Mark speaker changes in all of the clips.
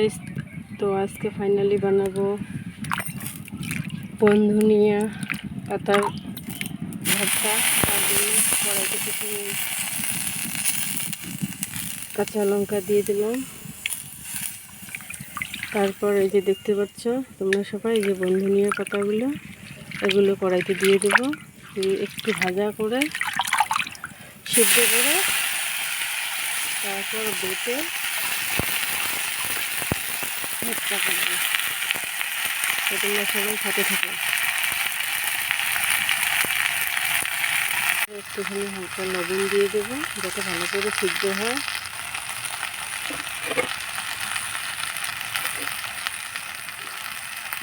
Speaker 1: Guys, তো আজকে finally বানাবো বনধনিয়া পাতার ভর্তা। তার জন্য কড়াইতে কিছু কাঁচা লঙ্কা দিয়ে দিলাম। তারপর এই যে দেখতে পাচ্ছ তোমরা সবাই, এই যে বনধনিয়া পাতাগুলো, এগুলো কড়াইতে দিয়ে দেবো। একটু ভাজা করে সিদ্ধ করে তারপর বেটে ভর্তা করবো। তো তোমরা সবাই সাথে থাকো। একটুখানি হালকা লবণ দিয়ে দেবো যাতে ভালো করে সিদ্ধ হয়।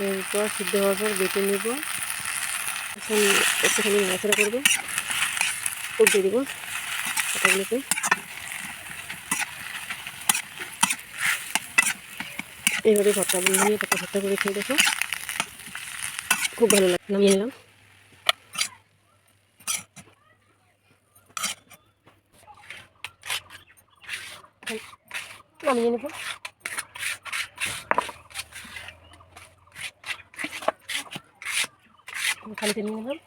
Speaker 1: এরপর সিদ্ধ হওয়ার পর বেটে নেব। এখন একটুখানি নাড়াচাড়া করবো, উল্টে দেবো পাতাগুলোকে। এইভাবে ভর্তা নিয়ে পাতা ভর্তা করে খেয়ে দেখো, খুব ভালো লাগে। নামিয়ে নিলাম। নামিয়ে নেব। খালিতে নিয়ে নিলাম।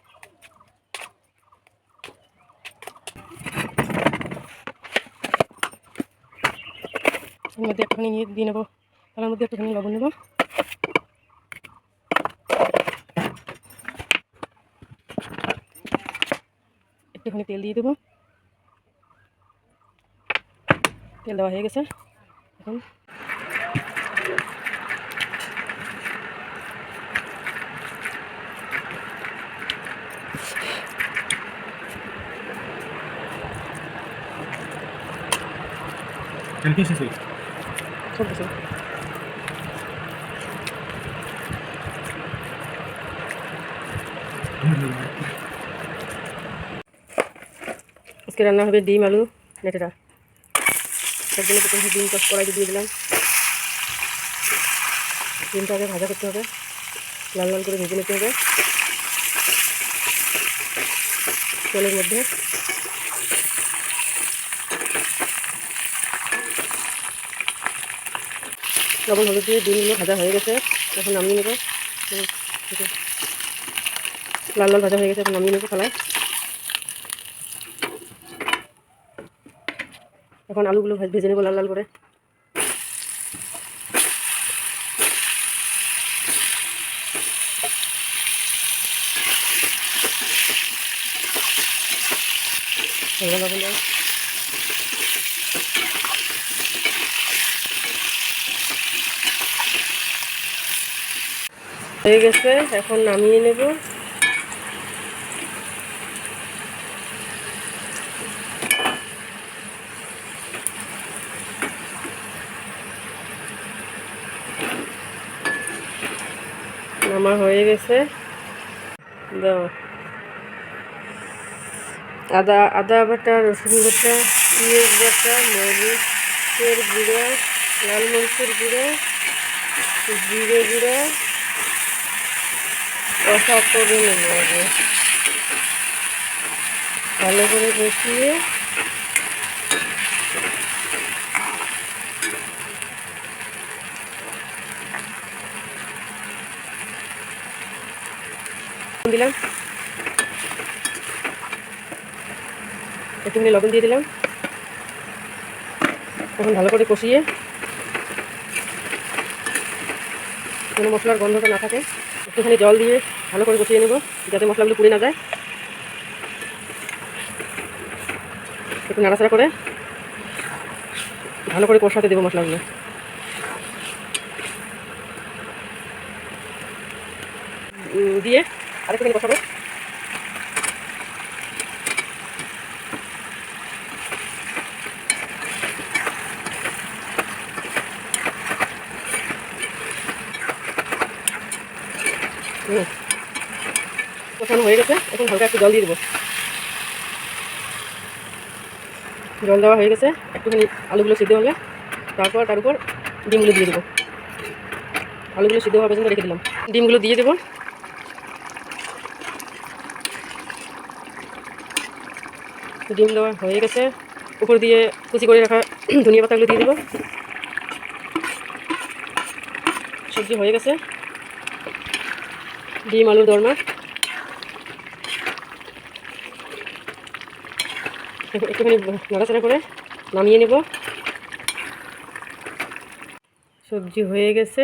Speaker 1: এর মধ্যে একটুখানি নিয়ে দিয়ে নেবো, তার মধ্যে একটুখানি লবণ নেবো। একটুখানি তেল দিয়ে দেবো। তেল দেওয়া হয়ে গেছে। এখন চলতেছে। আজকে রান্না হবে ডিম আলু নেটেরা। তার জন্য প্রথমে ডিমটা কড়াইতে দিয়ে দিলাম। ডিমটা আগে ভাজা করতে হবে, লাল লাল করে ভেজে নিতে হবে তেলের মধ্যে। লবণ হলুদ দিয়ে ডিমগুলো ভাজা হয়ে গেছে, এখন নামিয়ে নেব। লাল লাল ভাজা হয়ে গেছে, এখন নামিয়ে নেবো থালায়। এখন আলুগুলো ভেজে নেবো লাল লাল করে। হয়ে গেছে, এখন নামিয়ে নেব। নামা হয়ে গেছে। দাও আদা বাটা, রসুন বাটা, পেঁয়াজ বাটা, মরিচের গুঁড়ো, লাল মরিচের গুঁড়ো, জিরে গুঁড়ো কষা করে নেব। আগে ভালো করে কষিয়ে দিলাম, একটুখানি লবণ দিয়ে দিলাম। এখন ভালো করে কষিয়ে, কোনো মশলার গন্ধটা না থাকে, একটুখানি জল দিয়ে ভালো করে কষিয়ে নেব যাতে মশলাগুলো পুড়ে না যায়। একটু নাড়াচাড়া করে ভালো করে কষাতে দেবো মশলাগুলো। দিয়ে আরেকটুখানি কষাবো। কষানো হয়ে গেছে, এখন হালকা একটু জল দিয়ে দেবো। জল দেওয়া হয়ে গেছে, একটুখানি আলুগুলো সিদ্ধ হবে, তারপর তার উপর ডিমগুলো দিয়ে দেবো। আলুগুলো সিদ্ধ হওয়া পর্যন্ত রেখে দিলাম। ডিমগুলো দিয়ে দেবো। ডিম দেওয়া হয়ে গেছে, উপর দিয়ে কুচি করে রাখা ধনিয়া পাতাগুলো দিয়ে দেবো। সবজি হয়ে গেছে, ডিম আলুর দরমা। একটুখানি নাড়াচাড়া করে নামিয়ে নেব। সবজি হয়ে গেছে।